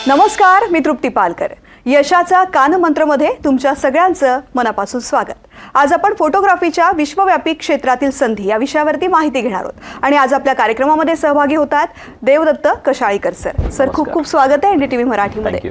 नमस्कार, मी तृप्ती पालकर. यशाचा कानमंत्रमध्ये तुमच्या सगळ्यांचं मनापासून स्वागत. आज आपण फोटोग्राफीच्या विश्वव्यापी क्षेत्रातील संधी या विषयावरती माहिती घेणार आहोत आणि आज आपल्या कार्यक्रमामध्ये सहभागी होतात देवदत्त कशाळीकर सर. सर, खूप खूप स्वागत आहे एनडीटीव्ही मराठीमध्ये.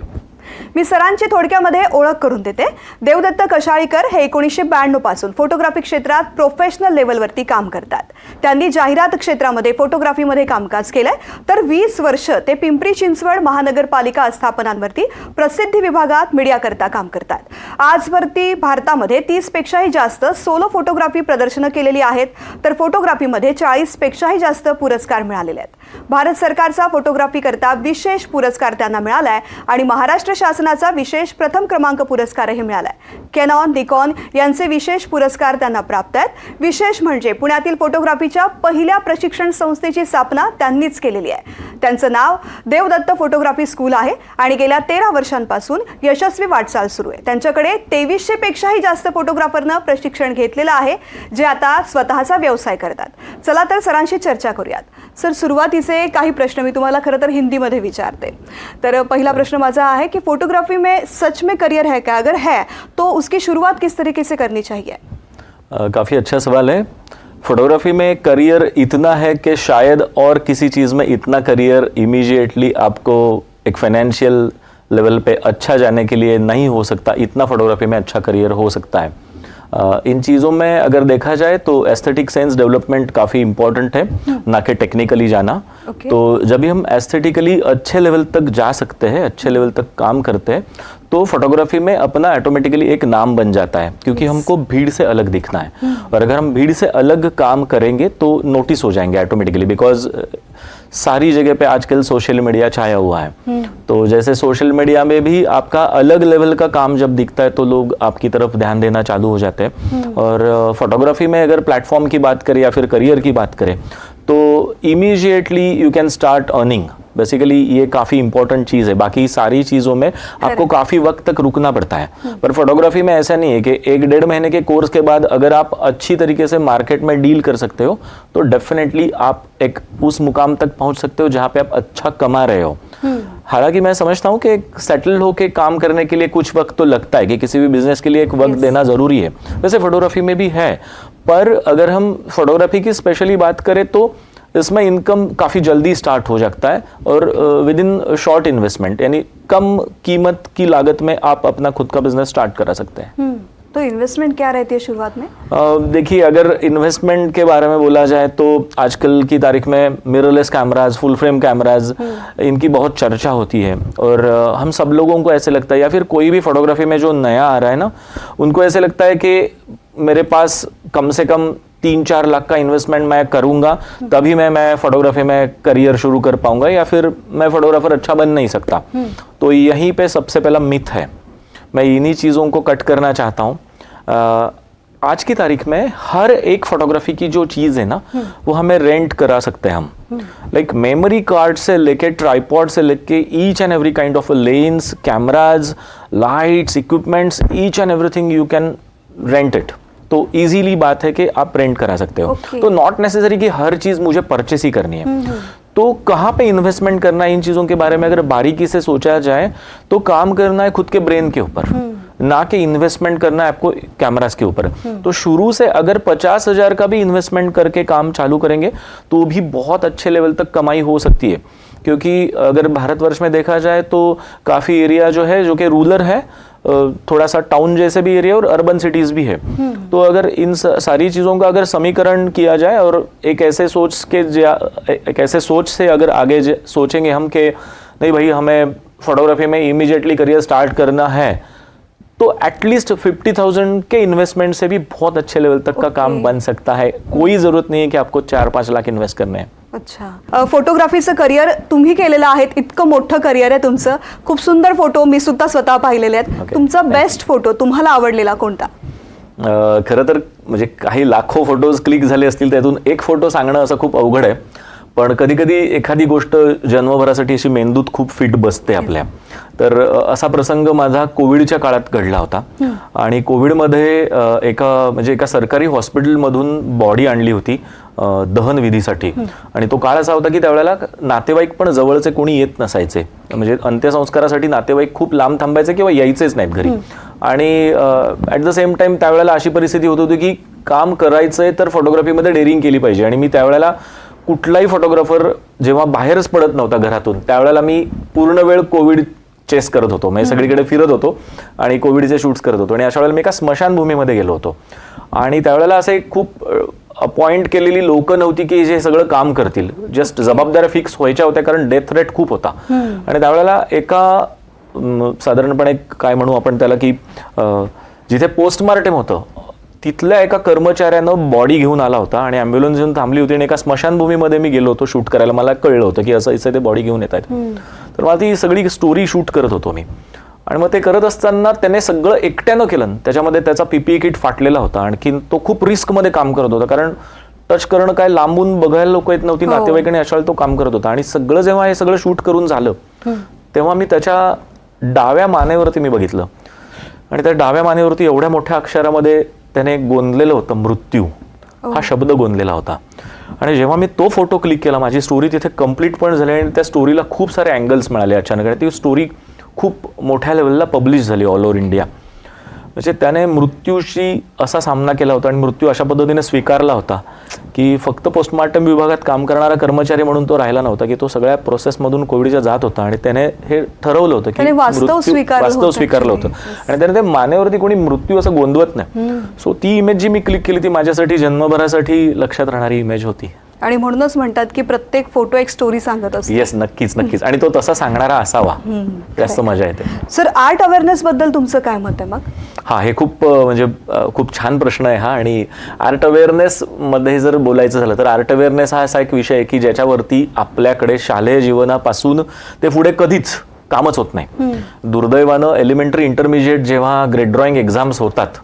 मी सरांची थोडक्यामध्ये ओळख करून देते. देवदत्त कशाळीकर हे 1992 पासून फोटोग्राफी क्षेत्रात प्रोफेशनल लेवलवरती काम करतात. त्यांनी जाहिरात क्षेत्रामध्ये फोटोग्राफीमध्ये कामकाज केलंय, तर 20 वर्ष ते पिंपरी चिंचवड महानगरपालिका आस्थापनांवरती प्रसिद्धी विभागात मीडियाकरता काम करतात. आजवरती भारतामध्ये 30 पेक्षाही जास्त सोलो फोटोग्राफी प्रदर्शनं केलेली आहेत, तर फोटोग्राफीमध्ये 40 पेक्षाही जास्त पुरस्कार मिळालेले आहेत. भारत सरकारचा फोटोग्राफी करता विशेष पुरस्कार त्यांना मिळालाय आणि महाराष्ट्र शासनाचा विशेष प्रथम क्रमांक पुरस्कारही मिळालाय. कॅनॉन, निकॉन यांचे विशेष पुरस्कार त्यांना प्राप्त आहेत. विशेष म्हणजे पुण्यातील फोटोग्राफीच्या पहिल्या प्रशिक्षण संस्थेची स्थापना त्यांनीच केलेली आहे. त्यांचं नाव देवदत्त फोटोग्राफी स्कूल आहे आणि गेल्या 13 वर्षांपासून यशस्वी वाटचाल सुरू आहे. त्यांच्याकडे 2300 पेक्षाही जास्त फोटोग्राफरनं प्रशिक्षण घेतलेलं आहे, जे आता स्वतःचा व्यवसाय करतात. चला तर सरांशी चर्चा करूयात. सर, सुरुवातीचे काही प्रश्न मी तुम्हाला खरं तर हिंदीमध्ये विचारते. तर पहिला प्रश्न माझा आहे कि फोटोग्राफी में सच में करियर है क्या? अगर है तो उसकी शुरुआत किस तरीके से करनी चाहिए? काफ़ी अच्छा सवाल है. फोटोग्राफी में करियर इतना है कि शायद और किसी चीज़ में इतना करियर इमीडिएटली आपको एक फाइनेंशियल लेवल पे अच्छा जाने के लिए नहीं हो सकता. इतना फोटोग्राफी में अच्छा करियर हो सकता है. इन चीज़ों में अगर देखा जाए तो एस्थेटिक सेंस डेवलपमेंट काफ़ी इम्पोर्टेंट है, ना कि टेक्निकली जाना. तो जब भी हम एस्थेटिकली अच्छे लेवल तक जा सकते हैं, अच्छे लेवल तक काम करते हैं, तो फोटोग्राफी में अपना ऑटोमेटिकली एक नाम बन जाता है, क्योंकि हमको भीड़ से अलग दिखना है. और अगर हम भीड़ से अलग काम करेंगे तो नोटिस हो जाएंगे ऑटोमेटिकली, बिकॉज सारी जगह पे आजकल सोशल मीडिया छाया हुआ है. तो जैसे सोशल मीडिया में भी आपका अलग लेवल का काम जब दिखता है तो लोग आपकी तरफ ध्यान देना चालू हो जाते हैं. और फोटोग्राफी में अगर प्लेटफॉर्म की बात करें या फिर करियर की बात करें तो immediately you can start earning. Basically ये काफ़ी इंपॉर्टेंट चीज़ है. बाकी सारी चीज़ों में आपको काफ़ी वक्त तक रुकना पड़ता है, पर फोटोग्राफी में ऐसा नहीं है कि 1-1.5 महीने के कोर्स के बाद अगर आप अच्छी तरीके से मार्केट में डील कर सकते हो तो डेफिनेटली आप एक उस मुकाम तक पहुंच सकते हो जहाँ पे आप अच्छा कमा रहे हो. हालांकि मैं समझता हूँ कि सेटल होके काम करने के लिए कुछ वक्त तो लगता है, कि किसी भी बिजनेस के लिए एक वक्त देना ज़रूरी है. वैसे फोटोग्राफी में भी है, पर अगर हम फोटोग्राफी की स्पेशली बात करें तो इसमें इनकम काफ़ी जल्दी स्टार्ट हो जाता है और विद इन शॉर्ट इन्वेस्टमेंट, यानी कम कीमत की लागत में आप अपना खुद का बिजनेस स्टार्ट करा सकते हैं. तो इन्वेस्टमेंट क्या रहती है शुरुआत में? देखिए, अगर इन्वेस्टमेंट के बारे में बोला जाए तो आजकल की तारीख में मिररलेस कैमराज, फुल फ्रेम कैमराज, इनकी बहुत चर्चा होती है. और हम सब लोगों को ऐसे लगता है, या फिर कोई भी फोटोग्राफी में जो नया आ रहा है ना, उनको ऐसे लगता है कि मेरे पास कम से कम 3-4 लाख का इन्वेस्टमेंट मैं करूंगा तभी मैं फोटोग्राफी में करियर शुरू कर पाऊंगा, या फिर मैं फोटोग्राफर अच्छा बन नहीं सकता. तो यहीं पे सबसे पहला मिथ है. मैं इन्हीं चीज़ों को कट करना चाहता हूँ. आज की तारीख में हर एक फोटोग्राफी की जो चीज़ है ना, वो हमें रेंट करा सकते हैं हम. लाइक मेमोरी कार्ड से लेके ट्राइपॉड से लेके each end every kind of lens, cameras, lights, equipments, each end everything you can rent it. तो इजीली बात है कि आप रेंट करा सकते हो. तो नॉट नेसेसरी कि हर चीज मुझे परचेस ही करनी है. तो कहाँ पे इन्वेस्टमेंट करना है, इन चीजों के बारे में अगर बारीकी से सोचा जाए तो काम करना है खुद के ब्रेन के ऊपर, ना कि इन्वेस्टमेंट करना है आपको कैमरास के ऊपर. तो शुरू से अगर 50,000 का भी इन्वेस्टमेंट करके काम चालू करेंगे तो भी बहुत अच्छे लेवल तक कमाई हो सकती है. क्योंकि अगर भारतवर्ष में देखा जाए तो काफ़ी एरिया जो है, जो कि रूरल है, थोड़ा सा टाउन जैसे भी एरिया और अर्बन सिटीज़ भी है. तो अगर इन सारी चीज़ों का अगर समीकरण किया जाए और एक ऐसे सोच से अगर आगे सोचेंगे हम कि नहीं भाई, हमें फोटोग्राफी में इमीडिएटली करियर स्टार्ट करना है, तो एटलीस्ट 50,000 के इन्वेस्टमेंट से भी बहुत अच्छे लेवल तक का काम बन सकता है. कोई ज़रूरत नहीं है कि आपको 4-5 लाख इन्वेस्ट करने हैं. अच्छा, फोटोग्राफीचं करियर तुम्ही केलेलं आहे. इतकं मोठं करियर आहे तुमचं. खूप सुंदर फोटो मी सुद्धा स्वतः पाहिलेले आहेत. तुमचा बेस्ट फोटो तुम्हाला आवडलेला कोणता? खरं तर म्हणजे काही लाखो फोटोज क्लिक झाले असतील, त्यातून एक फोटो सांगणं असं खूप अवघड आहे. पण कधी कधी एखादी गोष्ट जन्मभरासाठी अशी मेंदूत खूप फिट बसते आपल्या. तर असा प्रसंग माझा कोविडच्या काळात घडला होता. आणि कोविडमध्ये एका सरकारी हॉस्पिटलमधून बॉडी आणली होती दहन विधीसाठी. आणि तो काळ असा होता की त्यावेळेला नातेवाईक पण जवळचे कोणी येत नसायचे. म्हणजे अंत्यसंस्कारासाठी नातेवाईक खूप लांब थांबायचे किंवा यायचेच नाहीत घरी. आणि ॲट द सेम टाइम त्यावेळेला अशी परिस्थिती होत होती की काम करायचंय तर फोटोग्राफीमध्ये डेअरिंग केली पाहिजे. आणि मी त्यावेळेला कुठलाही फोटोग्राफर जेव्हा बाहेरच पडत नव्हता घरातून त्यावेळेला मी पूर्ण वेळ कोविड चेस करत होतो. म्हणजे सगळीकडे फिरत होतो आणि कोविडचे शूट्स करत होतो. आणि अशा वेळेला मी एका स्मशानभूमीमध्ये गेलो होतो. आणि त्यावेळेला असे खूप अपॉइंट केलेली लोक नव्हती की जे सगळं काम करतील. जस्ट जबाबदाऱ्या फिक्स व्हायच्या होत्या कारण डेथ थ्रेट खूप होता. आणि त्यावेळेला एका साधारणपणे काय म्हणू आपण त्याला की जिथे पोस्टमार्टम होतं तिथल्या एका कर्मचाऱ्यानं बॉडी घेऊन आला होता आणि ॲम्ब्युलन्स घेऊन थांबली होती. आणि एका स्मशानभूमीमध्ये मी गेलो होतो शूट करायला. मला कळलं होतं की असं इथे ते बॉडी घेऊन येत आहेत. तर मला ती सगळी स्टोरी शूट करत होतो मी. आणि मग ते करत असताना त्याने सगळं एकट्यानं केलं. त्याच्यामध्ये त्याचा PPE किट फाटलेला होता. आणखी तो खूप रिस्कमध्ये काम करत होता कारण टच करणं काय लांबून बघायला लोक येत नव्हती नातेवाईकांनी. अशा वेळेला तो काम करत होता. आणि सगळं जेव्हा हे सगळं शूट करून झालं तेव्हा मी त्याच्या डाव्या मानेवरती मी बघितलं. आणि त्या डाव्या मानेवरती एवढ्या मोठ्या अक्षरामध्ये त्याने गोंदलेलं होतं मृत्यू हा शब्द गोंदलेला होता. आणि जेव्हा मी तो फोटो क्लिक केला माझी स्टोरी तिथे कम्प्लीट पण झाली. आणि त्या स्टोरीला खूप सारे अँगल्स मिळाले अचानक. आणि ती स्टोरी खूप मोठ्या लेवलला पब्लिश झाली ऑल ओव्हर इंडिया. म्हणजे त्याने मृत्यूशी असा सामना केला होता आणि मृत्यू अशा पद्धतीने स्वीकारला होता की फक्त पोस्टमार्टम विभागात काम करणारा कर्मचारी म्हणून तो राहिला नव्हता की तो सगळ्या प्रोसेसमधून कोविडच्या जात होता. आणि त्याने हे ठरवलं होतं की वास्तव स्वीकारलं होतं. आणि त्याने ते मानेवरती कोणी मृत्यू असं गोंदवत नाही. सो ती इमेज जी मी क्लिक केली ती माझ्यासाठी जन्मभरासाठी लक्षात राहणारी इमेज होती. आणि म्हणूनच म्हणतात की प्रत्येक फोटो एक स्टोरी सांगत असतो. येस, नक्कीच. आणि तो तसा सांगणारा असावा जास्त मजा येते. सर, आर्ट अवेअरनेस बद्दल तुमचं काय मत आहे मग? हा, हे खूप खूप छान प्रश्न आहे हा. आणि आर्ट अवेअरनेस मध्ये जर बोलायचं झालं तर आर्ट अवेअरनेस हा असा एक विषय आहे की ज्याच्यावरती आपल्याकडे शालेय जीवनापासून ते पुढे कधीच कामच होत नाही. दुर्दैवानं एलिमेंटरी इंटरमिजिएट जेव्हा ग्रेड ड्रॉइंग एक्झाम्स होतात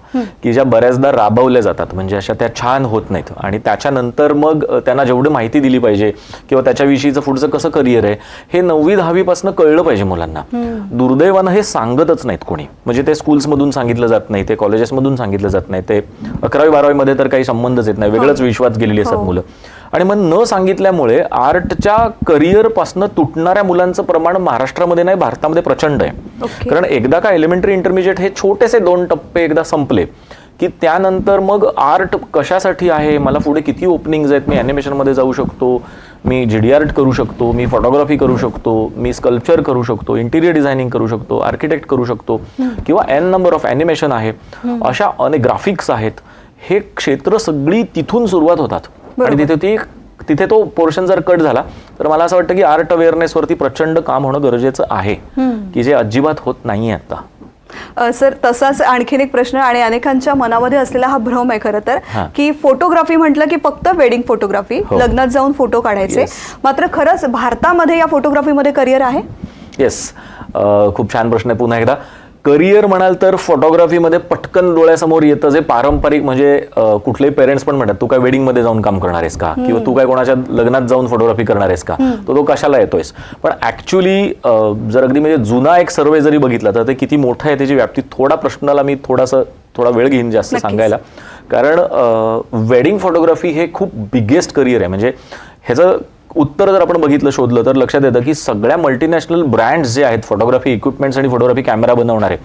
की ज्या बऱ्याचदा राबवल्या जातात म्हणजे अशा त्या छान होत नाहीत. आणि त्याच्यानंतर मग त्यांना जेवढी माहिती दिली पाहिजे किंवा त्याच्याविषयीचं पुढचं कसं करिअर आहे हे 9वी-10वी पासून कळलं पाहिजे मुलांना. दुर्दैवानं हे सांगतच नाहीत कोणी. म्हणजे ते स्कूल्समधून सांगितलं जात नाही, ते कॉलेजेसमधून सांगितलं जात नाही, ते 11वी-12वी मध्ये तर काही संबंधच येत नाही. वेगळंच विश्वास गेलेली असतात मुलं. आणि मग न सांगितल्यामुळे आर्टच्या करिअरपासून तुटणाऱ्या मुलांचं प्रमाण महाराष्ट्रामध्ये नाही भारतामध्ये प्रचंड आहे. कारण एकदा का एलिमेंटरी इंटरमिजिएट हे छोटेसे 2 टप्पे एकदा संपले की त्यानंतर मग आर्ट कशासाठी आहे, मला पुढे किती ओपनिंग्ज आहेत, मी ॲनिमेशनमध्ये जाऊ शकतो, मी GD आर्ट करू शकतो, मी फोटोग्राफी करू शकतो, मी स्कल्पचर करू शकतो, इंटिरियर डिझायनिंग करू शकतो, आर्किटेक्ट करू शकतो किंवा N नंबर ऑफ ॲनिमेशन आहे, अशा अनेक ग्राफिक्स आहेत. हे क्षेत्र सगळी तिथून सुरुवात होतात. आणि तिथे तो पोर्शन जर कट झाला तर मला असं वाटतं की आर्ट अवेअरनेसवरती प्रचंड काम होणं गरजेचं आहे की जे अजिबात होत नाहीये आता. सर, तसाच आणखीन एक प्रश्न आणि अनेकांच्या मनामध्ये असलेला हा भ्रम आहे खरं तर की फोटोग्राफी म्हटलं की फक्त वेडिंग फोटोग्राफी, लग्नात जाऊन फोटो काढायचे. मात्र खरंच भारतामध्ये या फोटोग्राफीमध्ये करिअर आहे? येस, खूप छान प्रश्न आहे. पुन्हा एकदा करिअर म्हणाल तर फोटोग्राफीमध्ये पटकन डोळ्यासमोर येतं जे पारंपरिक म्हणजे कुठलेही पेरेंट्स पण म्हणतात तू काय वेडिंगमध्ये जाऊन काम करणार आहेस का किंवा तू काय कोणाच्या लग्नात जाऊन फोटोग्राफी करणार आहेस का, तो कशाला येतोयस. पण ऍक्च्युली जर अगदी म्हणजे जुना एक सर्वे जरी बघितला तर ते किती मोठं आहे त्याची व्याप्ती थोडा प्रश्नाला मी थोडा वेळ घेईन जास्त सांगायला. कारण वेडिंग फोटोग्राफी हे खूप बिगेस्ट करिअर आहे. म्हणजे ह्याचं उत्तर जर आपण बघितलं शोधलं तर लक्षात येतं की सगळ्या मल्टीनॅशनल ब्रँड्स जे आहेत फोटोग्राफी इक्विपमेंट्स आणि फोटोग्राफी कॅमेरा बनवणारे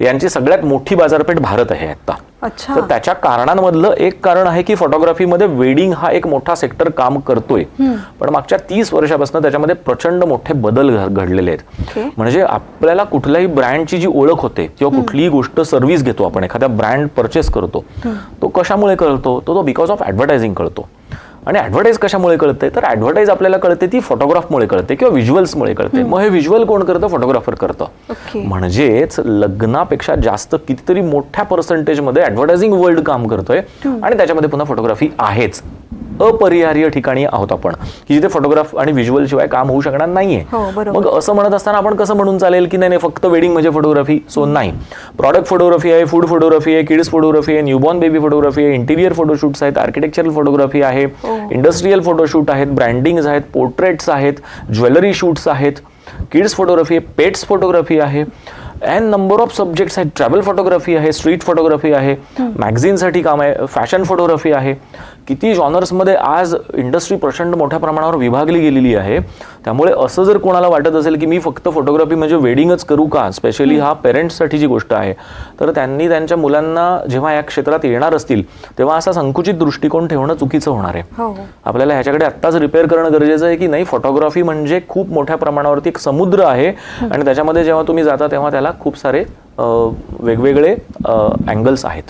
यांची सगळ्यात मोठी बाजारपेठ भारत आहे आता. तर त्याच्या कारणांमधलं एक कारण आहे की फोटोग्राफीमध्ये वेडिंग हा एक मोठा सेक्टर काम करतोय. पण मागच्या 30 वर्षापासून त्याच्यामध्ये प्रचंड मोठे बदल घडलेले आहेत. म्हणजे आपल्याला कुठल्याही ब्रँडची जी ओळख होते किंवा कुठलीही गोष्ट सर्व्हिस घेतो आपण एखाद्या ब्रँड परचेस करतो तो कशामुळे कळतो, तो बिकॉज ऑफ ॲडव्हर्टायझिंग कळतो. आणि ॲडव्हर्टाईज कशामुळे कळते तर ॲडव्हर्टाईज आपल्याला कळते ती फोटोग्राफमुळे कळते किंवा व्हिज्युअल्समुळे कळते. मग हे व्हिज्युअल कोण करतं, फोटोग्राफर करतं. म्हणजेच लग्नापेक्षा जास्त कितीतरी मोठ्या पर्सेंटेजमध्ये ॲडव्हर्टायझिंग वर्ल्ड काम करतोय आणि त्याच्यामध्ये पुन्हा फोटोग्राफी आहेच. अपरिहार्य ठिकाणी आहोत आपण, की जिथे फोटोग्राफ आणि व्हिज्युअल शिवाय काम होऊ शकणार नाहीये. मग असं म्हणत असताना आपण कसं म्हणून चालेल की नाही फक्त वेडिंग म्हणजे फोटोग्राफी? सो नाही, प्रॉडक्ट फोटोग्राफी आहे, फूड फोटोग्राफी आहे, किड्स फोटोग्राफी आहे, न्यूबॉर्न बेबी फोटोग्राफी आहे, इंटिरियर फोटोशूट्स आहेत, आर्किटेक्चरल फोटोग्राफी आहे, इंडस्ट्रियल फोटोशूट आहेत, ब्रँडिंग्स आहेत, पोर्ट्रेट्स आहेत, ज्वेलरी शूट्स आहेत, किड्स फोटोग्राफी आहे, पेट्स फोटोग्राफी आहे, एन नंबर ऑफ सब्जेक्ट्स आहेत, ट्रॅव्हल फोटोग्राफी आहे, स्ट्रीट फोटोग्राफी आहे, मॅगझिनसाठी काम आहे, फॅशन फोटोग्राफी आहे. किती जॉनर्समध्ये आज इंडस्ट्री प्रचंड मोठ्या प्रमाणावर विभागली गेलेली आहे. त्यामुळे असं जर कोणाला वाटत असेल की मी फक्त फोटोग्राफी म्हणजे वेडिंगच करू का, स्पेशली हा पेरेंट्ससाठीची गोष्ट आहे, तर त्यांनी त्यांच्या मुलांना जेव्हा या क्षेत्रात येणार असतील तेव्हा असा संकुचित दृष्टिकोन ठेवणं चुकीचं होणार आहे. आपल्याला ह्याच्याकडे आत्ताच रिपेअर करणं गरजेचं आहे की नाही, फोटोग्राफी म्हणजे खूप मोठ्या प्रमाणावरती एक समुद्र आहे आणि त्याच्यामध्ये जेव्हा तुम्ही जाता तेव्हा त्याला खूप सारे वेगवेगळे अँगल्स आहेत.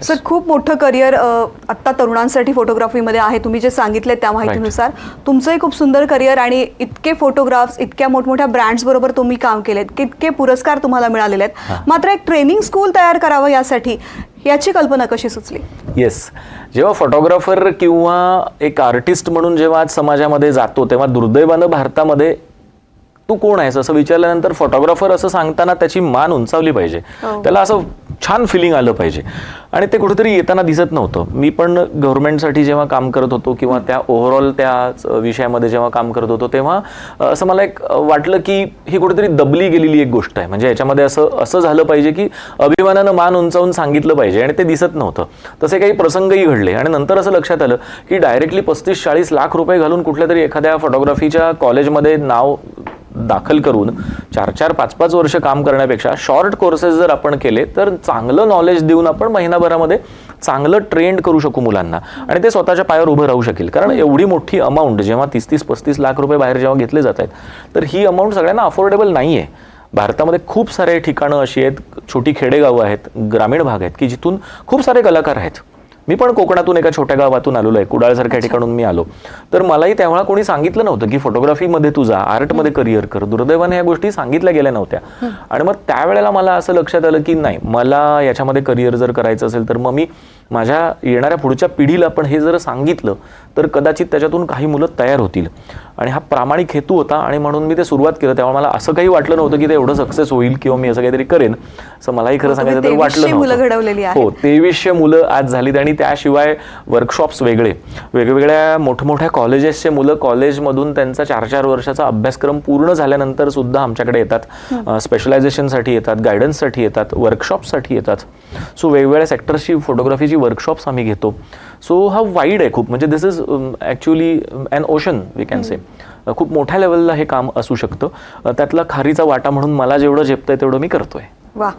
सर, खूप मोठं करिअर आत्ता तरुणांसाठी फोटोग्राफीमध्ये आहे. तुम्ही जे सांगितले त्या माहितीनुसार तुमचंही खूप सुंदर करिअर आणि इतके फोटोग्राफ्स, इतक्या मोठमोठ्या ब्रँड्स बरोबर तुम्ही काम केलेत, इतके पुरस्कार तुम्हाला मिळालेले आहेत. मात्र एक ट्रेनिंग स्कूल तयार करावं यासाठी याची कल्पना कशी सुचली? येस, जेव्हा फोटोग्राफर किंवा एक आर्टिस्ट म्हणून जेव्हा आज समाजामध्ये जातो तेव्हा दुर्दैवानं भारतामध्ये तू कोण आहेस असं विचारल्यानंतर फोटोग्राफर असं सांगताना त्याची मान उंचावली पाहिजे, त्याला असं छान फिलिंग आलं पाहिजे आणि ते कुठेतरी येताना दिसत नव्हतं. मी पण गव्हर्नमेंटसाठी जेव्हा काम करत होतो किंवा त्या ओव्हरऑल त्या विषयामध्ये जेव्हा काम करत होतो तेव्हा असं मला एक वाटलं की ही कुठेतरी दबली गेलेली एक गोष्ट आहे. म्हणजे याच्यामध्ये असं झालं पाहिजे की अभिमानानं मान उंचावून सांगितलं पाहिजे आणि ते दिसत नव्हतं. तसे काही प्रसंगही घडले आणि नंतर असं लक्षात आलं की डायरेक्टली 35-40 लाख रुपये घालून कुठल्या तरी एखाद्या फोटोग्राफीच्या कॉलेजमध्ये नाव दाखल करून 4-4, 5-5 वर्ष काम करण्यापेक्षा शॉर्ट कोर्सेस जर आपण केले तर चांगलं नॉलेज देऊन आपण महिनाभरामध्ये चांगलं ट्रेंड करू शकू मुलांना आणि ते स्वतःच्या पायावर उभं राहू शकेल. कारण एवढी मोठी अमाऊंट जेव्हा 30-35 लाख रुपये बाहेर जेव्हा घेतले जात आहेत तर ही अमाऊंट सगळ्यांना अफोर्डेबल नाही आहे. भारतामध्ये खूप सारे ठिकाणं अशी आहेत, छोटी खेडेगावं आहेत, ग्रामीण भाग आहेत की जिथून खूप सारे कलाकार आहेत. मी पण कोकणातून एका छोट्या गावातून आलेलो आहे, कुडाळसारख्या ठिकाणून मी आलो. तर मलाही तेव्हा कोणी सांगितलं नव्हतं की फोटोग्राफीमध्ये तू जा, आर्टमध्ये करिअर कर. दुर्दैवाने ह्या गोष्टी सांगितल्या गेल्या नव्हत्या आणि मग त्यावेळेला मला असं लक्षात आलं की नाही, मला याच्यामध्ये करिअर जर करायचं असेल तर मग मी माझ्या येणाऱ्या पुढच्या पिढीला पण हे जर सांगितलं तर कदाचित त्याच्यातून काही मुलं तयार होतील. आणि हा प्रामाणिक हेतू होता आणि म्हणून मी ते सुरुवात केलं. तेव्हा मला असं काही वाटलं नव्हतं की ते एवढं सक्सेस होईल किंवा मी असं काहीतरी करेन, असं मलाही खरं सांगायचं तर वाटलं नव्हतं. हो, 2300 मुलं आज झालीत आणि त्याशिवाय वर्कशॉप्स वेगवेगळ्या मोठमोठ्या कॉलेजेसचे मुलं कॉलेजमधून त्यांचा 4-4 वर्षाचा अभ्यासक्रम पूर्ण झाल्यानंतर सुद्धा आमच्याकडे येतात, स्पेशलायझेशनसाठी येतात, गायडन्ससाठी येतात, वर्कशॉपसाठी येतात. सो वेगवेगळ्या सेक्टर्सची फोटोग्राफीची वर्कशॉप्स आम्ही घेतो. सो हा वाईड आहे खूप, म्हणजे this is actually an ocean we can say. खूप मोठ्या लेवलला हे काम असू शकतं. त्यातला खारीचा वाटा म्हणून मला जेवढं झेपतंय तेवढं मी करतोय. वा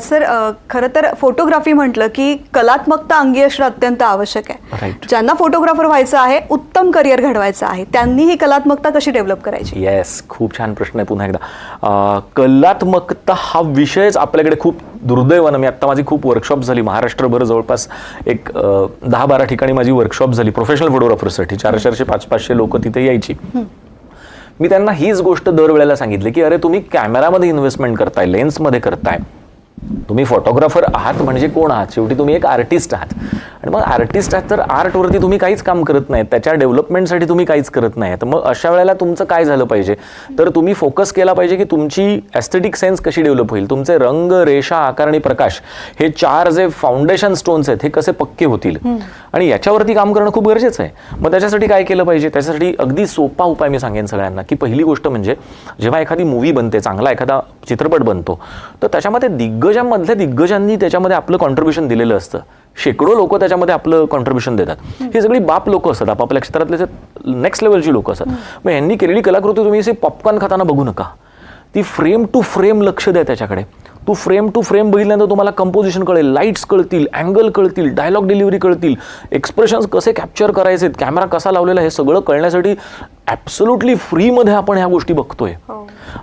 सर, खरं तर फोटोग्राफी म्हटलं की कलात्मकता अंगी असणं अत्यंत आवश्यक आहे. ज्यांना फोटोग्राफर व्हायचं आहे, उत्तम करिअर घडवायचं आहे, त्यांनी ही कलात्मकता कशी डेव्हलप करायची? येस, खूप छान प्रश्न आहे. पुन्हा एकदा कलात्मकता हा विषयच आपल्याकडे खूप दुर्दैवानं, मी आत्ता माझी खूप वर्कशॉप झाली महाराष्ट्रभर, जवळपास एक 10-12 ठिकाणी माझी वर्कशॉप झाली प्रोफेशनल फोटोग्राफरसाठी. 400, 500 लोक तिथे यायची. मी त्यांना हीच गोष्ट दरवेळेला सांगितली की अरे तुम्ही कॅमेरामध्ये इन्व्हेस्टमेंट करताय, लेन्समध्ये करताय, तुम्ही फोटोग्राफर आहात म्हणजे कोण आहात? शेवटी तुम्ही एक आर्टिस्ट आहात. आणि मग आर्टिस्ट आहात तर आर्टवरती तुम्ही काहीच काम करत नाहीत, त्याच्या डेव्हलपमेंटसाठी तुम्ही काहीच करत नाही. तर मग अशा वेळेला तुमचं काय झालं पाहिजे, तर तुम्ही फोकस केला पाहिजे की तुमची एस्थेटिक सेन्स कशी डेव्हलप होईल, तुमचे रंग, रेषा, आकार आणि प्रकाश हे 4 जे फाउंडेशन स्टोन्स आहेत हे कसे पक्के होतील आणि याच्यावरती काम करणं खूप गरजेचं आहे. मग त्याच्यासाठी काय केलं पाहिजे? त्याच्यासाठी अगदी सोपा उपाय मी सांगेन सगळ्यांना की पहिली गोष्ट म्हणजे जेव्हा एखादी मूव्ही बनते, चांगला एखादा चित्रपट बनतो, तर त्याच्यामध्ये दिग्गजांमधल्या दिग्गजांनी त्याच्यामध्ये आपलं कॉन्ट्रीब्युशन दिलेलं असतं. शेकडो लोक त्याच्यामध्ये आपलं कॉन्ट्रीब्युशन देतात. ही सगळी बाप लोक असतात, आपापल्या क्षेत्रातले नेक्स्ट लेवलची लोक असतात. मग यांनी केलेली कलाकृती तुम्ही असे पॉपकॉर्न खाताना बघू नका, ती फ्रेम टू फ्रेम लक्ष द्या त्याच्याकडे. तू फ्रेम टू फ्रेम बघितल्यानंतर तुम्हाला कंपोजिशन कळेल, लाईट्स कळतील, अँगल कळतील, डायलॉग डिलिव्हरी कळतील, एक्सप्रेशन्स कसे कॅप्चर करायचे, कॅमेरा कसा लावलेला, हे सगळं कळण्यासाठी ॲब्सोल्युटली फ्रीमध्ये आपण ह्या गोष्टी बघतोय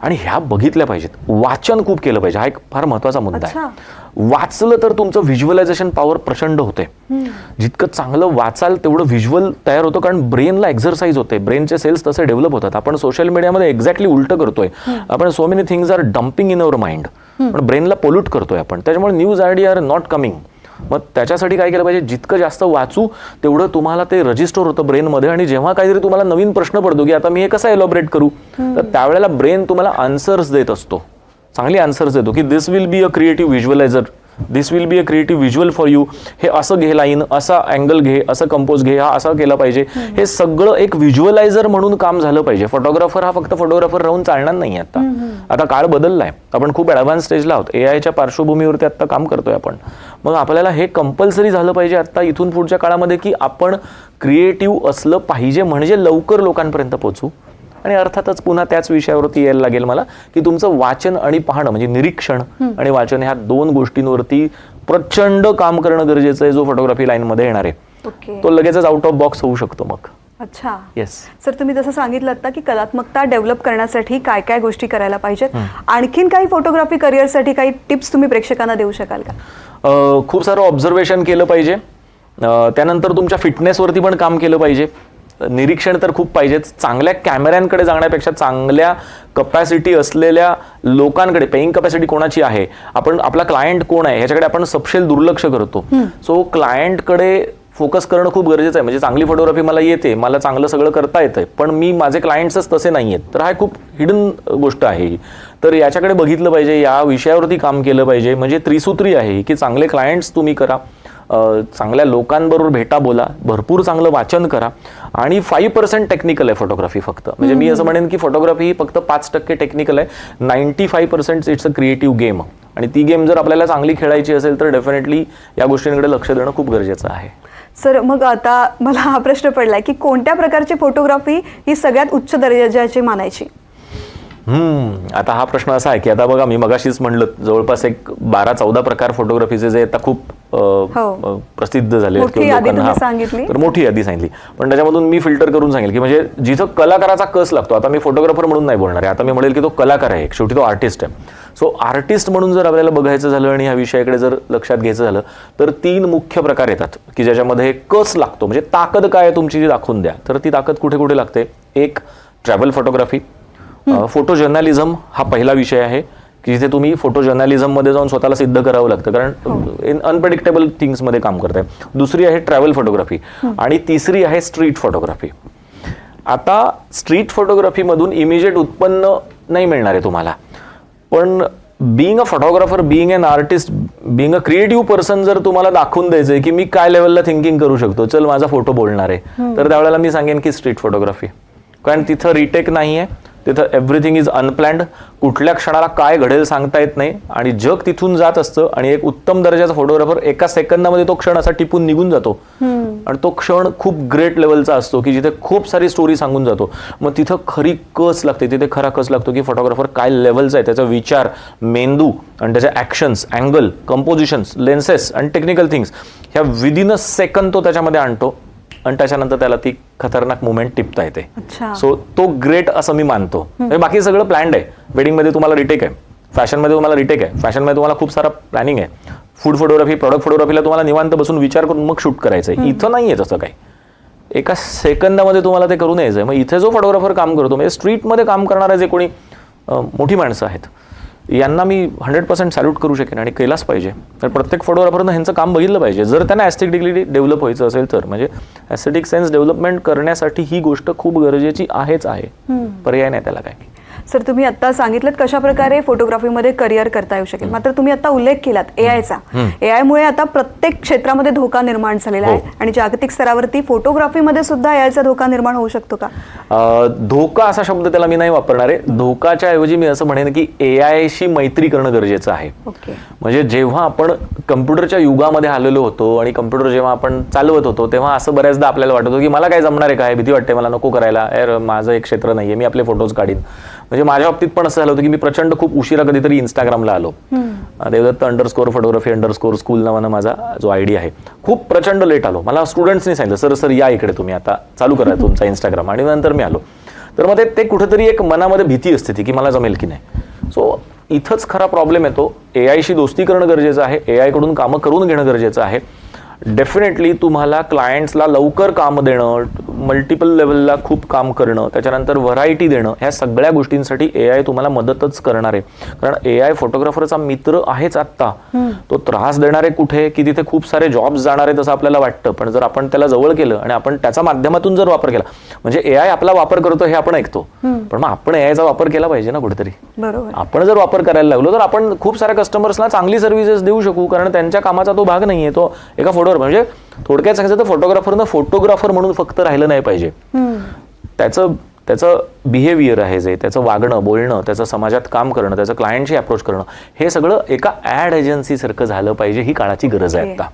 आणि ह्या बघितल्या पाहिजेत. वाचन खूप केलं पाहिजे, हा एक फार महत्त्वाचा मुद्दा आहे. वाचलं तर तुमचं व्हिज्युअलायझेशन पॉवर प्रचंड होते. जितकं चांगलं वाचाल तेवढं व्हिज्युअल तयार होतं, कारण ब्रेनला एक्झरसाइज होते, ब्रेनचे सेल्स तसे डेव्हलप होतात. आपण सोशल मीडियामध्ये एक्झॅक्टली उलटं करतोय. आपण so many things are dumping in our mind, पण ब्रेनला पोल्यूट करतोय आपण. त्याच्यामुळे news idea are not coming. मग त्याच्यासाठी काय केलं पाहिजे, जितकं जास्त वाचू तेवढं तुम्हाला ते रजिस्टर होतं ब्रेनमध्ये, आणि जेव्हा काहीतरी तुम्हाला नवीन प्रश्न पडतो की आता मी हे कसं एलॉबरेट करू, तर त्यावेळेला ब्रेन तुम्हाला आन्सर्स देत असतो, चांगली आन्सर्स देतो की this will be a creative visualiser, this will be a creative visual for you, हे असं घे लाईन, असा अँगल घे, असं कंपोज घे, हा असं केलं पाहिजे. हे सगळं एक व्हिज्युअलायझर म्हणून काम झालं पाहिजे. फोटोग्राफर हा फक्त फोटोग्राफर राहून चालणार नाही. आता काळ बदललाय, आपण खूप ॲडव्हान्स स्टेजला आहोत, एआयच्या पार्श्वभूमीवरती आता काम करतोय आपण. मग आपल्याला हे कंपल्सरी झालं पाहिजे आता इथून पुढच्या काळामध्ये की आपण क्रिएटिव्ह असलं पाहिजे, म्हणजे लवकर लोकांपर्यंत पोहोचू. आणि अर्थातच पुन्हा त्याच विषयावरती यायला लागेल मला की तुमचं वाचन आणि पाहणं, म्हणजे निरीक्षण आणि वाचन, ह्या दोन गोष्टींवरती प्रचंड काम करणं गरजेचं आहे. जो फोटोग्राफी लाईनमध्ये येणार आहे तो लगेचच आउट ऑफ बॉक्स होऊ शकतो. मग अच्छा, येस सर, तुम्ही जसं सांगितलं आता की कलात्मकता डेव्हलप करण्यासाठी काय काय गोष्टी करायला पाहिजेत, आणखीन काही फोटोग्राफी करिअरसाठी काही टिप्स तुम्ही प्रेक्षकांना देऊ शकाल का? खूप सारं ऑब्झर्वेशन केलं पाहिजे. त्यानंतर तुमच्या फिटनेसवरती पण काम केलं पाहिजे. निरीक्षण तर खूप पाहिजेच. चांगल्या कॅमेऱ्यांकडे जाण्यापेक्षा चांगल्या कपॅसिटी असलेल्या लोकांकडे, पेईंग कपॅसिटी कोणाची आहे, आपण आपला क्लायंट कोण आहे ह्याच्याकडे आपण सपशेल दुर्लक्ष करतो. सो क्लायंटकडे फोकस करणं खूप गरजेचं आहे. म्हणजे चांगली फोटोग्राफी मला येते, मला चांगलं सगळं करता येतंय, पण मी माझे क्लायंट्सच तसे नाही आहेत, तर हा खूप हिडन गोष्ट आहे ही. तर याच्याकडे बघितलं पाहिजे, या विषयावरती काम केलं पाहिजे. म्हणजे त्रिसूत्री आहे की चांगले क्लायंट्स तुम्ही करा, चांगल्या लोकांबरोबर भेटा, बोला, भरपूर चांगलं वाचन करा, आणि 5% टेक्निकल आहे फोटोग्राफी फक्त. म्हणजे मी असं म्हणेन की फोटोग्राफी ही फक्त 5% टेक्निकल आहे, 95% इट्स अ क्रिएटिव्ह गेम. आणि ती गेम जर आपल्याला चांगली खेळायची असेल तर डेफिनेटली या गोष्टींकडे लक्ष देणं खूप गरजेचं आहे. सर, मग आता मला हा प्रश्न पडलाय की कोणत्या प्रकारची फोटोग्राफी ही सगळ्यात उच्च दर्जाची मानायची? आता हा प्रश्न असा आहे की आता बघा, मी मगाशीच म्हणलं जवळपास एक 12-14 प्रकार फोटोग्राफीचे जे आता खूप प्रसिद्ध झाले, तर मोठी यादी सांगितली. पण त्याच्यामधून मी फिल्टर करून सांगेल की म्हणजे जिथं कलाकाराचा कस लागतो, आता मी फोटोग्राफर म्हणून नाही बोलणार आहे, आता मी म्हणेल की तो कलाकार आहे, शेवटी तो आर्टिस्ट आहे. सो आर्टिस्ट म्हणून जर आपल्याला बघायचं झालं आणि ह्या विषयाकडे जर लक्षात घ्यायचं झालं तर 3 मुख्य प्रकार येतात की ज्याच्यामध्ये कस लागतो, म्हणजे ताकद काय आहे तुमची ती दाखवून द्या. तर ती ताकद कुठे कुठे लागते? एक, ट्रॅव्हल फोटोग्राफी. फोटो जर्नलिझम हा पहिला विषय आहे की जिथे तुम्ही फोटो जर्नलिझममध्ये जाऊन स्वतःला सिद्ध करावं लागतं, कारण अनप्रेडिक्टेबल थिंग्समध्ये काम करताय. दुसरी आहे ट्रॅव्हल फोटोग्राफी, आणि तिसरी आहे स्ट्रीट फोटोग्राफी. आता स्ट्रीट फोटोग्राफीमधून इमिजिएट उत्पन्न नाही मिळणार आहे तुम्हाला, पण being a photographer, being an artist, being a creative person जर तुम्हाला दाखवून द्यायचं आहे की मी काय लेवलला थिंकिंग करू शकतो, चल माझा फोटो बोलणार आहे, तर त्यावेळेला मी सांगेन की स्ट्रीट फोटोग्राफी. कारण तिथं रिटेक नाही आहे, तिथं एव्हरीथिंग इज अनप्लॅन्ड, कुठल्या क्षणाला काय घडेल सांगता येत नाही, आणि जग तिथून जात असतं. आणि एक उत्तम दर्जाचा फोटोग्राफर एका सेकंदामध्ये तो क्षण असा टिपून निघून जातो, आणि तो क्षण खूप ग्रेट लेवलचा असतो की जिथे खूप सारी स्टोरी सांगून जातो. मग तिथं खरी कस लागते, तिथे खरा कस लागतो की फोटोग्राफर काय लेवलचा आहे, त्याचा विचार, मेंदू आणि त्याच्या ॲक्शन्स, अँगल, कंपोजिशन्स, लेन्सेस आणि टेक्निकल थिंग्स ह्या विदिन अ सेकंद तो त्याच्यामध्ये आणतो, आणि त्याच्यानंतर त्याला ती खतरनाक मुवमेंट टिपता येते. सो तो ग्रेट असं मी मानतो. बाकी सगळं प्लॅन्ड आहे. वेडिंगमध्ये तुम्हाला रिटेक आहे, फॅशनमध्ये तुम्हाला रिटेक आहे, फॅशनमध्ये तुम्हाला खूप सारा प्लॅनिंग आहे. फूड फोटोग्राफी, प्रॉडक्ट फोटोग्राफीला तुम्हाला निवांत बसून विचार करून मग शूट करायचं आहे. इथं नाही आहे तसं काही, एका सेकंदामध्ये तुम्हाला ते करून यायचं आहे. मग इथे जो फोटोग्राफर काम करतो, म्हणजे स्ट्रीटमध्ये काम करणारे जे कोणी मोठी माणसं आहेत, यांना मी 100% सॅल्यूट करू शकेन, आणि केलाच पाहिजे. तर प्रत्येक फोटोग्राफरनं ह्यांचं काम बघितलं पाहिजे जर त्यांना ॲस्थेटिकली डेव्हलप व्हायचं असेल तर. म्हणजे ॲस्थेटिक सेन्स डेव्हलपमेंट करण्यासाठी ही गोष्ट खूप गरजेची आहेच आहे, पर्याय नाही त्याला काय. सर, तुम्ही आता सांगितलं कशा प्रकारे फोटोग्राफीमध्ये करिअर करता येऊ शकेल, मात्र तुम्ही आता उल्लेख केलात एआयचा. एआयमुळे आता प्रत्येक क्षेत्रामध्ये धोका निर्माण झालेला आहे, आणि जागतिक स्तरावरती फोटोग्राफीमध्ये सुद्धा एआयचा धोका निर्माण होऊ शकतो का? धोका असा शब्द त्याला मी नाही वापरणार आहे. धोकाच्या ऐवजी मी असं म्हणेन की एआयशी मैत्री करणं गरजेचं आहे. म्हणजे जेव्हा आपण कम्प्युटरच्या युगामध्ये आलेलो होतो आणि कम्प्युटर जेव्हा आपण चालवत होतो, तेव्हा असं बऱ्याचदा आपल्याला वाटत होतं की मला काय जमणार आहे, काय भीती वाटते, मला नको करायला, यार माझं एक क्षेत्र नाहीये, मी आपले फोटोज काढीन. म्हणजे माझ्या बाबतीत पण असं झालं होतं की मी प्रचंड खूप उशिरा कधीतरी इंस्टाग्रामला आलो. देवदत्त _फोटोग्राफी_स्कूल नावानं माझा जो आयडी आहे, खूप प्रचंड लेट आलो. मला स्टुडंट्सनी सांगितलं, सर या इकडे, तुम्ही आता चालू करा तुमचा इंस्टाग्राम, आणि नंतर मी आलो. तर मग ते कुठेतरी एक मनामध्ये भीती असते ती की मला जमेल की नाही. सो इथंच खरा प्रॉब्लेम येतो. एआयशी दोस्ती करणं गरजेचं आहे, एआय कडून कामं करून घेणं गरजेचं आहे, डेफिनेटली तुम्हाला क्लायंट्सला लवकर काम देणं, मल्टिपल लेवलला खूप काम करणं, त्याच्यानंतर व्हरायटी देणं, ह्या सगळ्या गोष्टींसाठी AI तुम्हाला मदतच करणार आहे. कारण AI फोटोग्राफरचा मित्र आहेच आत्ता. तो त्रास देणार आहे कुठे, की तिथे खूप सारे जॉब्स जाणार आहेत असं आपल्याला वाटतं, पण जर आपण त्याला जवळ केलं आणि आपण त्याच्या माध्यमातून जर वापर केला, म्हणजे AI आपला वापर करतो हे आपण ऐकतो, पण मग आपण AIचा वापर केला पाहिजे ना कुठेतरी. बरोबर. आपण जर वापर करायला लागलो तर आपण खूप साऱ्या कस्टमर्सला चांगली सर्व्हिसेस देऊ शकू, कारण त्यांच्या कामाचा तो भाग नाहीये. तो एका फोटोवर, म्हणजे थोडक्यात सांगायचं तर फोटोग्राफरनं फोटोग्राफर म्हणून फक्त राहिलं नाही पाहिजे. त्याचं बिहेवियर आहे जे, त्याचं वागणं, बोलणं, त्याचं समाजात काम करणं, त्याचं क्लायंटशी अप्रोच करणं, हे सगळं एका ॲड एजन्सी सारखं झालं पाहिजे. ही काळाची गरज आहे आता.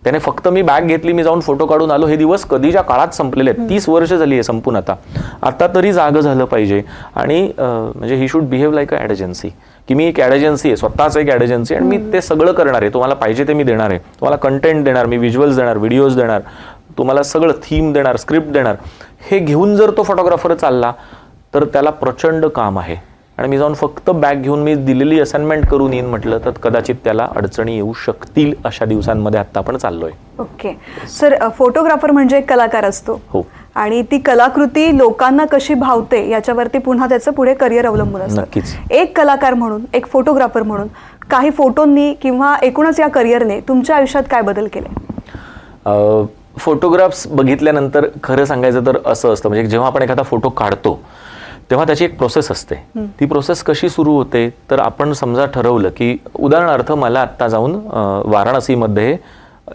त्याने फक्त मी बॅग घेतली, मी जाऊन फोटो काढून आलो, हे दिवस कधीच्या काळात संपलेले आहेत. 30 वर्ष झाली आहे संपून. आता तरी जागं झालं पाहिजे. आणि म्हणजे he should behave like a ad agency, की मी एक ॲड एजन्सी आहे, स्वतःच एक ॲड एजन्सी, आणि मी ते सगळं करणार आहे. तुम्हाला पाहिजे ते मी देणार आहे. तुम्हाला कंटेंट देणार, मी व्हिज्युअल्स देणार, व्हिडिओज देणार, तुम्हाला सगळं थीम देणार, स्क्रिप्ट देणार. हे घेऊन जर तो फोटोग्राफर चालला तर त्याला प्रचंड काम आहे. आणि मी जाऊन फक्त बॅग घेऊन मी दिलेली असाइनमेंट करून येईन म्हटलं तर कदाचित त्याला अडचणी येऊ शकतील. अशा दिवसांमध्ये आता आपण चाललोय. ओके सर, फोटोग्राफर म्हणजे एक कलाकार असतो. हो. आणि ती कलाकृती लोकांना कशी भावते याच्यावरती पुन्हा त्याचं पुढे करिअर अवलंबून असतं. नक्कीच. एक कलाकार म्हणून, एक फोटोग्राफर म्हणून काही फोटोंनी किंवा एकूणच या करिअरने तुमच्या आयुष्यात काय बदल केले? फोटोग्राफ्स बघितल्यानंतर खरं सांगायचं तर असं असतं, म्हणजे जेव्हा आपण एखादा फोटो काढतो तेव्हा त्याची एक प्रोसेस असते. ती प्रोसेस कशी सुरू होते तर आपण समजा ठरवलं की उदाहरणार्थ मला आत्ता जाऊन वाराणसीमध्ये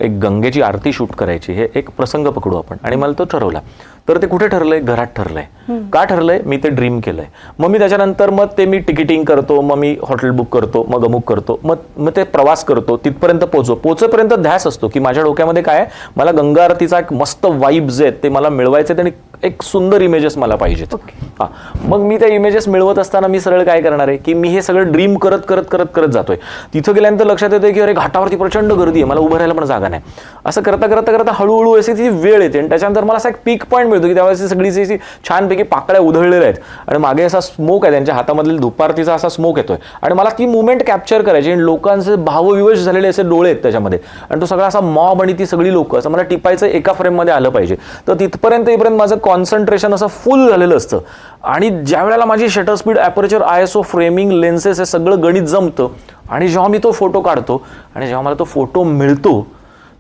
एक गंगेची आरती शूट करायची, हे एक प्रसंग पकडू आपण, आणि मला तो ठरवला. तर ते कुठे ठरलंय? घरात ठरलंय. का ठरलंय? मी ते ड्रीम केलंय. मग मी त्याच्यानंतर मग ते मी तिकिटिंग करतो, मग मी हॉटेल बुक करतो, मग अमुक करतो, मग ते प्रवास करतो, तिथपर्यंत पोहोचेपर्यंत ध्यास असतो की माझ्या डोक्यामध्ये काय आहे, मला गंगा आरतीचा एक मस्त वाईब्स आहेत ते मला मिळवायचे आणि एक सुंदर इमेजेस मला पाहिजेत. हां, मग मी त्या इमेजेस मिळवत असताना मी सरळ काय करणार आहे की मी हे सगळं ड्रीम करत करत करत करत जातोय. तिथं गेल्यानंतर लक्षात येतंय की अरे घाटावरती प्रचंड गर्दी आहे, मला उभं राहायला पण जागा नाही. असं करता करता करता हळूहळू अशी ती वेळ येते आणि त्याच्यानंतर मला असा एक पीक पॉईंट मिळतो की त्यावेळेस सगळी छानपैकी पाकळ्या उधळलेल्या आहेत आणि मागे असा स्मोक आहे, त्यांच्या हातामधील धुपारतीचा असा स्मोक येतोय आणि मला ती मुवमेंट कॅप्चर करायची. आणि लोकांचे भावविवश झालेले असे डोळे आहेत त्याच्यामध्ये, आणि तो सगळा असा मॉब आणि ती सगळी लोक असं मला टिपायचं एका फ्रेममध्ये आलं पाहिजे. तर तिथपर्यंत माझं कॉन्सन्ट्रेशन असं फुल झालेलं असतं. आणि ज्या वेळेला माझी shutter speed, aperture, ISO, framing, lenses हे सगळं गणित जमतं आणि जेव्हा मी तो फोटो काढतो आणि जेव्हा मला तो फोटो मिळतो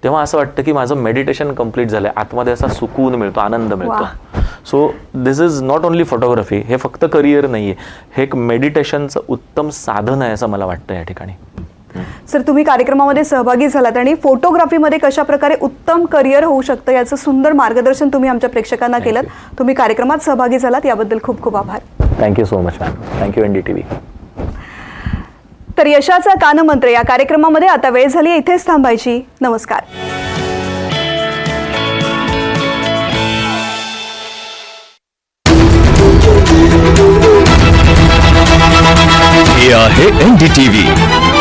तेव्हा असं वाटतं की माझं मेडिटेशन कंप्लीट झालंय. आतमध्ये असा सुकून मिळतो, आनंद मिळतो. So this is not only photography. हे फक्त करिअर नाहीये, हे एक मेडिटेशनचं उत्तम साधन आहे असं मला वाटतं या ठिकाणी. सर, तुम्ही कार्यक्रमामध्ये सहभागी झालात आणि फोटोग्राफीमध्ये कशा प्रकारे उत्तम करिअर होऊ शकतं याचं सुंदर मार्गदर्शन तुम्ही आमच्या प्रेक्षकांना केलं. तुम्ही कार्यक्रमात सहभागी झालात याबद्दल खूप खूप आभार. Thank you so much ma'am. Thank you NDTV. तर यशाचा कानमंत्र या कार्यक्रमामध्ये आता वेळ झाली इथेच थांबायची. नमस्कार. हे आहे NDTV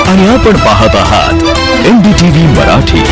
आणि आपण पाहत आहात NDTV मराठी.